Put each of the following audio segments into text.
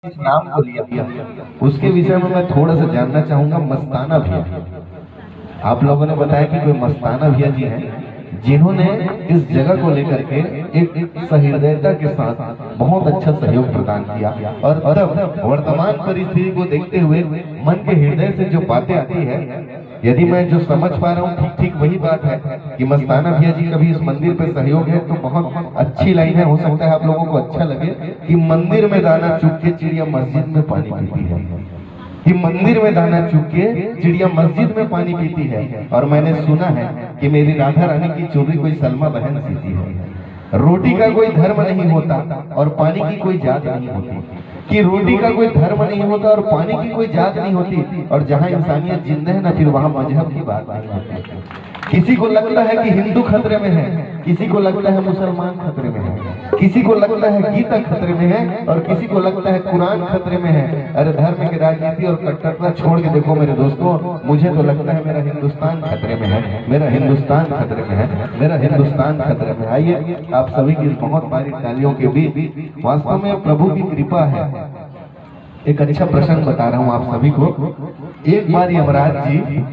इस नाम को लिया उसके विषय में मैं थोड़ा सा जानना चाहूंगा। मस्ताना भैया, आप लोगों ने बताया कि कोई मस्ताना भैया जी हैं जिन्होंने इस जगह को लेकर के एक सहृदयता के साथ बहुत अच्छा सहयोग प्रदान किया, और तब वर्तमान परिस्थिति को देखते हुए मन के हृदय से जो बातें आती है, यदि मैं जो समझ पा रहा हूँ ठीक ठीक वही बात है कि मस्ताना भैया जी कभी इस मंदिर पे सहयोग है तो बहुत अच्छी लाइन है। हो सकता है आप लोगों को अच्छा लगे कि मंदिर में दाना चुग के चिड़िया मस्जिद में पानी पीती है, कि मंदिर में दाना चुग के चिड़िया मस्जिद में पानी पीती है। और मैंने सुना है कि मेरी राधा रानी की चुनरी कोई सलमा बहन सीती है। रोटी का कोई धर्म नहीं होता और पानी की कोई जात नहीं होती, कि रोटी का कोई धर्म नहीं होता और पानी की कोई जात नहीं होती, और जहाँ इंसानियत जिंदा है ना फिर वहाँ मजहब की बात नहीं होती। किसी को लगता है कि हिंदू खतरे में है, किसी को लगता है मुसलमान खतरे में है, किसी को लगता है गीता खतरे में है, और किसी को लगता है कुरान खतरे में है। अरे धर्म की राजनीति और कट्टरता छोड़ के देखो मेरे दोस्तों, मुझे तो लगता है मेरा हिंदुस्तान खतरे में है, मेरा हिंदुस्तान खतरे में है, मेरा हिंदुस्तान खतरे में। आइए आप सभी की बहुत सारी तालियों के बीच वास्तव में प्रभु की कृपा है। एक अच्छा प्रसंग बता रहा हूँ आप सभी को। एक बार यमराज जी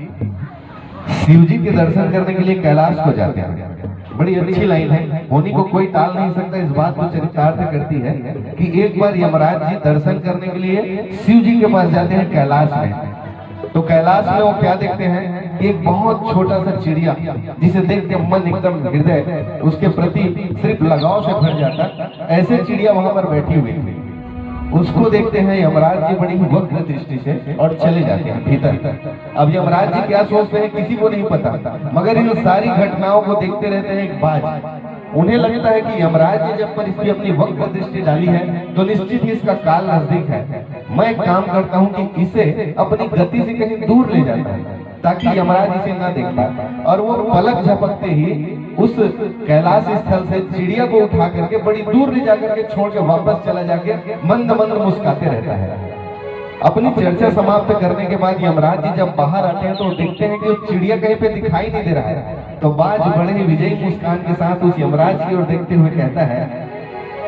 शिव जी के दर्शन करने के लिए कैलाश को जाते हैं। बड़ी अच्छी लाइन है, होनी को कोई टाल नहीं सकता। इस बात को चरितार्थ करती है कि एक बार यमराज जी दर्शन करने के लिए शिव जी के पास जाते हैं कैलाश में। तो कैलाश में वो क्या देखते हैं, एक बहुत छोटा सा चिड़िया जिसे देख के मन एकदम हृदय उसके प्रति सिर्फ लगाव से भर जाता, ऐसे चिड़िया वहां पर बैठी हुई थी। उसको देखते हैं यमराज जी बड़ी वक्र दृष्टि से और चले जाते हैं भीतर। अब यमराज जी क्या सोचते हैं किसी को नहीं पता, मगर इन सारी घटनाओं को देखते रहते हैं एक बाज। उन्हें लगता है कि यमराज जी जब पर इसकी अपनी वक्र दृष्टि डाली है तो निश्चित ही इसका काल नजदीक है। मैं एक काम करता हूँ कि इसे अपनी गति से कहीं दूर ले जाता है ताकि यमराज इसे ना देख पाए। और वो पलक झपकते ही उस कैलाश स्थल से चिड़िया को उठा करके बड़ी दूर ले जाकर के छोड़ के वापस चला जाके मंद मंद मुस्कुराते रहता है। अपनी चर्चा समाप्त करने के बाद यमराज जी जब बाहर आते हैं तो देखते हैं कि वो चिड़िया कहीं पे दिखाई नहीं दे रहा है। तो बाज बड़े ही विजयी मुस्कान के साथ उस यमराज की ओर देखते हुए कहता है,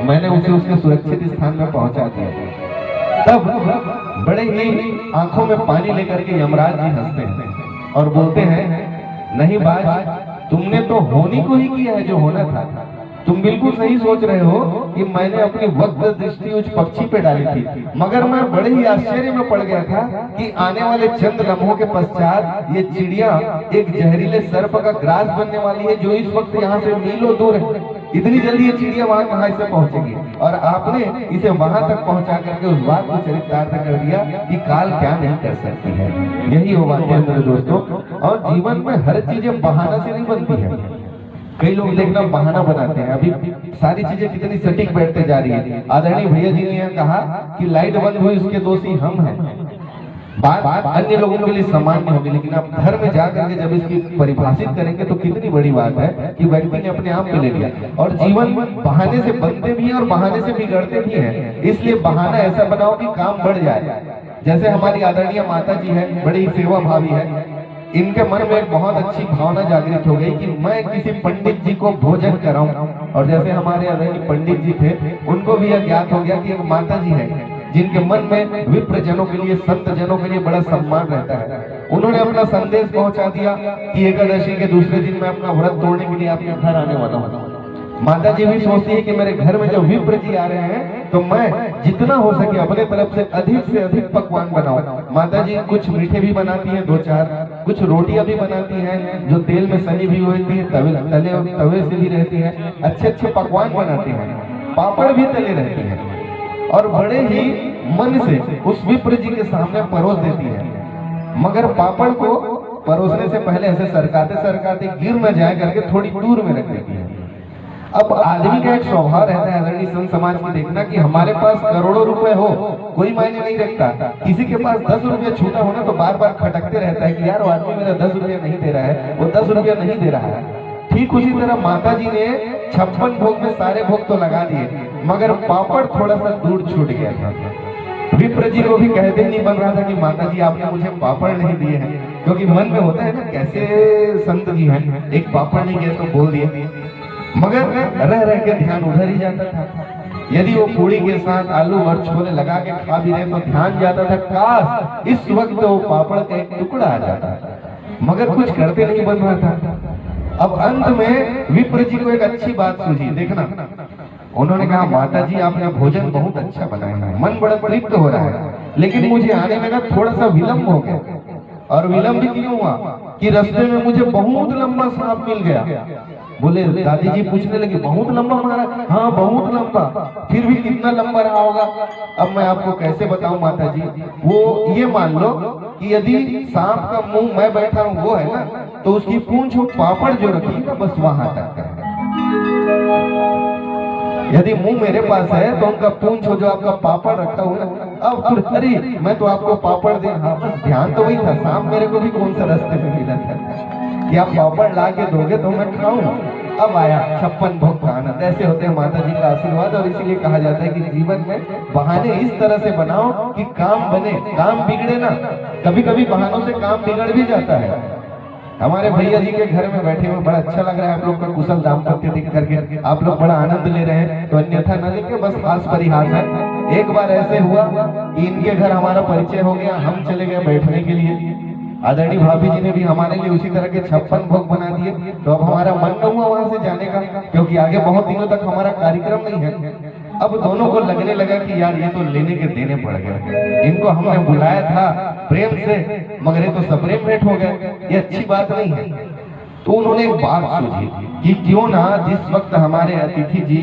मैंने उसे उसके सुरक्षित स्थान में पहुंचा दिया। तब बड़े ही आंखों में पानी लेकर के यमराज जी हंसते हैं और बोलते हैं, नहीं बाज, तुमने तो होनी को ही किया है जो होना था। तुम बिल्कुल सही सोच रहे हो कि मैंने अपनी वक्र दृष्टि उस पक्षी पे डाली थी, मगर मैं बड़े ही आश्चर्य में पड़ गया था कि आने वाले चंद लम्हों के पश्चात ये चिड़िया एक जहरीले सर्प का ग्रास बनने वाली है जो इस वक्त यहाँ से मीलों दूर है। इतनी जल्दी ये चिड़िया वहां कहाँ से पहुंचेगी, और आपने इसे वहां तक पहुंचा करके उस बात को चरितार्थ कर दिया कि काल क्या नहीं कर सकती है। यही वो बात है मेरे दोस्तों। और जीवन में हर चीजें बहाना से नहीं बनती है। कई लोग देखना बहाना बनाते हैं। अभी सारी चीजें कितनी सटीक बैठते जा रही है। आदरणीय भैया जी ने कहा कि लाइट बंद हुई उसके दोषी हम हैं। बात अन्य लोगों के लिए सामान्य होगी, लेकिन आप घर में जाकर के जब इसकी परिभाषित करेंगे तो कितनी बड़ी बात है कि व्यक्ति ने अपने आप में ले लिया। और जीवन बहाने से बनते भी हैं और बहाने से बिगड़ते भी हैं। इसलिए बहाना ऐसा बनाओ कि काम बढ़ जाए। जैसे हमारी आदरणीय माता जी है, बड़ी सेवा भावी है, इनके मन में एक बहुत अच्छी भावना जागृत हो गई कि मैं किसी पंडित जी को भोजन कराऊं। और जैसे हमारे आदरणीय पंडित जी थे, उनको भी यह ज्ञात हो गया कि एक माता जी है जिनके मन में विप्र जनों के लिए, संत जनों के लिए बड़ा सम्मान रहता है। उन्होंने अपना संदेश पहुंचा दिया कि एकादशी के दूसरे दिन मैं अपना व्रत तोड़ने के लिए आपके घर आने वाला हूँ। माता जी भी सोचती है कि मेरे घर में जब विप्र जी आ रहे हैं तो मैं जितना हो सके अपने तरफ से अधिक पकवान बनाऊं। माता जी कुछ मीठे भी बनाती हैं, 2-4 कुछ रोटियां भी बनाती हैं जो तेल में सनी भी होती है, तवे से भी रहती है। अच्छे पकवान बनाती हैं, पापड़ भी तले रहती हैं और बड़े ही मन से उस विप्र जी के सामने परोस देती है। मगर पापड़ को परोसने से पहले ऐसे सरकाते गिर न जाए करके थोड़ी दूर में रख देती है। अब आदमी का एक स्वभाव रहता है आदरणीय संत समाज की देखना कि हमारे पास करोड़ों रुपए हो कोई मायने नहीं रखता, किसी के पास 10 रुपया छूटा होना तो बार बार खटकते रहता है कि यार वो आदमी मेरा 10 रुपया नहीं दे रहा है, वो 10 रुपया नहीं दे रहा है। ठीक उसी तरह माता जी ने 56 भोग में सारे भोग तो लगा दिए, मगर पापड़ थोड़ा सा दूर छूट गया था। विप्र जी को भी कहते नहीं बन रहा था कि माता जी आपने मुझे पापड़ नहीं दिए हैं, क्योंकि मन में होता है ना कैसे संत जी हैं, एक पापड़ नहीं गया तो बोल दिए, मगर रह रह के ध्यान उधर ही जाता था। यदि वो पूड़ी के साथ आलू और छोले लगा के खा भी रहे तो ध्यान जाता था काश इस वक्त वो पापड़ का एक टुकड़ा आ जाता, मगर कुछ करते नहीं बन रहा था। अब अंत में विप्र जी को एक अच्छी बात सूझी, देखना, उन्होंने कहा माता जी आपने भोजन बहुत अच्छा बनाया है, मन बड़ा तृप्त हो रहा है, लेकिन मुझे आने में ना थोड़ा सा विलंब हो गया। और विलंब भी क्यों हुआ कि रास्ते में मुझे बहुत लंबा सांप मिल गया। बोले दादी जी पूछने लगी बहुत लंबा मारा? हाँ बहुत लंबा। फिर भी कितना लंबा रहा होगा? अब मैं आपको कैसे बताऊं माता जी, वो ये मान लो कि यदि सांप का मुंह मैं बैठा हूँ वो है ना, तो उसकी पूंछ पापड़ जो रखी ना बस वहां तक है। यदि मुंह मेरे पास है तो उनका पूंछ हो जो आपका पापड़ रखा हुआ है। अब अरे मैं तो आपको पापड़ दे, हाँ बस ध्यान तो वही था, सांप मेरे को भी कौन सा रास्ते में मिला था कि आप पापड़ ला के दोगे तो मैं खाऊं। अब आया 56 भोग का आनंद। ऐसे होते हैं माता जी का आशीर्वाद, और इसीलिए कहा जाता है कि जीवन में बहाने इस तरह से बनाओ कि काम बने, काम बिगड़े ना। कभी कभी बहानों से काम बिगड़ भी जाता है। हमारे भैया जी के घर में बैठे हुए बड़ा अच्छा लग रहा है आप लोग का कुशल दाम्पत्य देख करके, आप लोग बड़ा आनंद ले रहे हैं, तो अन्यथा न लेके बस हास परिहास है। एक बार ऐसे हुआ कि इनके घर हमारा परिचय हो गया, हम चले गए बैठने के लिए। आदरणीय भाभी जी ने भी हमारे लिए उसी तरह के 56 भोग बना दिए। तो अब हमारा मन न हुआ वहां से जाने का, क्योंकि आगे बहुत दिनों तक हमारा कार्यक्रम नहीं है। अब दोनों को लगने लगा कि यार ये तो लेने के देने पड़ गए, इनको हमने बुलाया था प्रेम से मगर ये तो सप्रेम भेंट हो गए, ये अच्छी बात नहीं है। तो उन्होंने एक बात सोची कि क्यों ना जिस वक्त हमारे अतिथि जी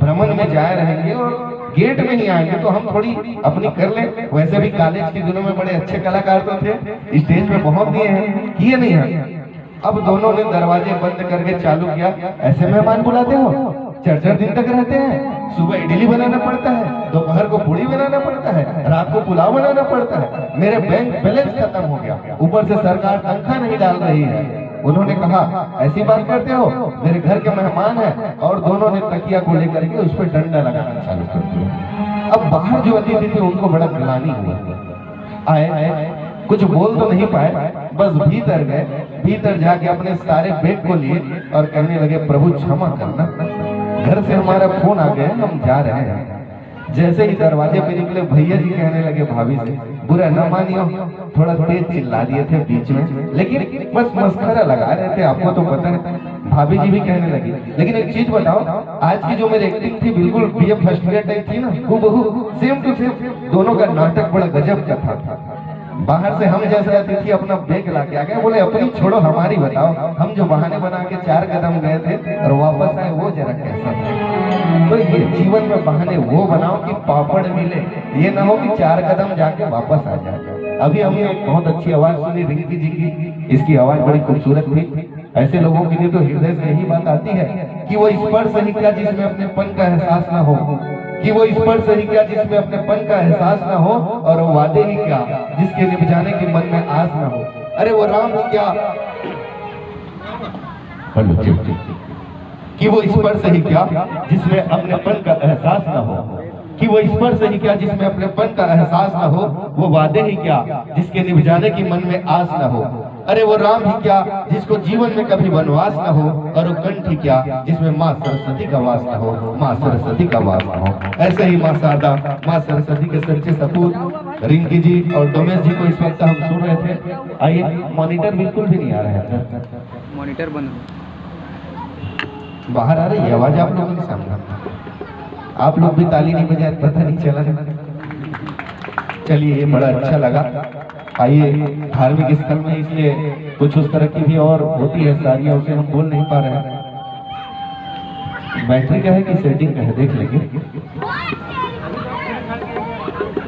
भ्रमण में जाए रहेंगे और गेट में ही आएंगे तो हम थोड़ी अपनी कर लें। वैसे भी कॉलेज के दिनों में बड़े अच्छे कलाकार तो थे, स्टेज पे बहुत दिए हैं, किए नहीं है। अब दोनों ने दरवाजे बंद करके चालू किया, ऐसे मेहमान बुलाते हो, 4-4 दिन तक रहते हैं, सुबह इडली बनाना पड़ता है, दोपहर को पूड़ी बनाना पड़ता है, रात को पुलाव बनाना पड़ता है, मेरे बैंक बैलेंस खत्म हो गया, ऊपर से सरकार तनख्वाह नहीं डाल रही है। उन्होंने कहा ऐसी बात करते हो, मेरे घर के मेहमान हैं, और दोनों ने तकिया को लेकर के उस पर डंडा लगाना चालू कर दिया। अब बाहर जो अतिथि थे उनको बड़ा ग्लानि हुआ, आए कुछ बोल तो नहीं पाए, बस भीतर गए, भीतर जाके अपने सारे बैग को लिए और कहने लगे प्रभु क्षमा करना, घर से हमारा फोन आ गया, हम जा रहे हैं। जैसे ही दरवाजे पे निकले भैया जी कहने लगे भाभी से बुरा न मानियो, थोड़ा तेज चिल्ला दिए थे बीच में, लेकिन बस मस्करा लगा रहे थे, आपको तो पता है। भाभी जी भी कहने लगी लेकिन एक चीज बताओ, आज की जो मेरी एक्टिंग थी बिल्कुल बीएफ फर्स्ट ग्रेड टाइप थी ना, हूबहू सेम टू सेम, दोनों का नाटक बड़ा गजब का था। बाहर से हम जैसे अतिथि अपना बैग ला के आ गए, बोले अपनी छोड़ो हमारी बताओ, हम जो बहाने बना के 4 कदम गए थे और वापस आए वो जरा कैसा था। तो ये जीवन में बहाने वो बनाओ कि पापड़ मिले, ये ना हो कि 4 कदम जाके वापस आ जाए। अभी हमने एक बहुत अच्छी आवाज सुनी रिंकी जी की, इसकी आवाज बड़ी खूबसूरत थी। ऐसे लोगों के लिए तो हृदय से यही बात आती है कि वो स्पर्श ही क्या जिसमें अपनेपन का एहसास ना हो, कि वो स्पर्श ही क्या जिसमें अपनेपन का एहसास ना हो, और वो वादे ही क्या जिसके निभ जाने के मन में आस ना हो। अरे वो राम ही क्या, कि वो स्पर्श ही क्या जिसमें अपनेपन का एहसास ना हो, कि वो स्पर्श ही क्या जिसमें अपनेपन का एहसास ना हो, वो वादे ही क्या जिसके निभ जाने की मन में आस ना हो। अरे वो राम ही क्या जिसको जीवन में कभी वनवास ना हो, और वो कंठ ही क्या जिसमें माँ सरस्वती का वास ना हो, माँ सरस्वती का वास ना हो। ऐसे ही माँ शारदा, माँ सरस्वती के सच्चे सपूत रिंकी जी और डोमेश जी को इस वक्त हम सुन रहे थे। आइए, मॉनिटर बिल्कुल भी नहीं आ रहा है, मॉनिटर बंद बाहर आ रही है आवाज आप लोगों के सामने, आप लोग भी ताली नहीं बजाए, पता नहीं चला। चलिए ये बड़ा अच्छा लगा। आइए, धार्मिक स्थल में इसलिए कुछ उस तरह की भी और होती है सारियां, उसे हम बोल नहीं पा रहे हैं। बैटरी का है कि सेटिंग का है देख लेंगे।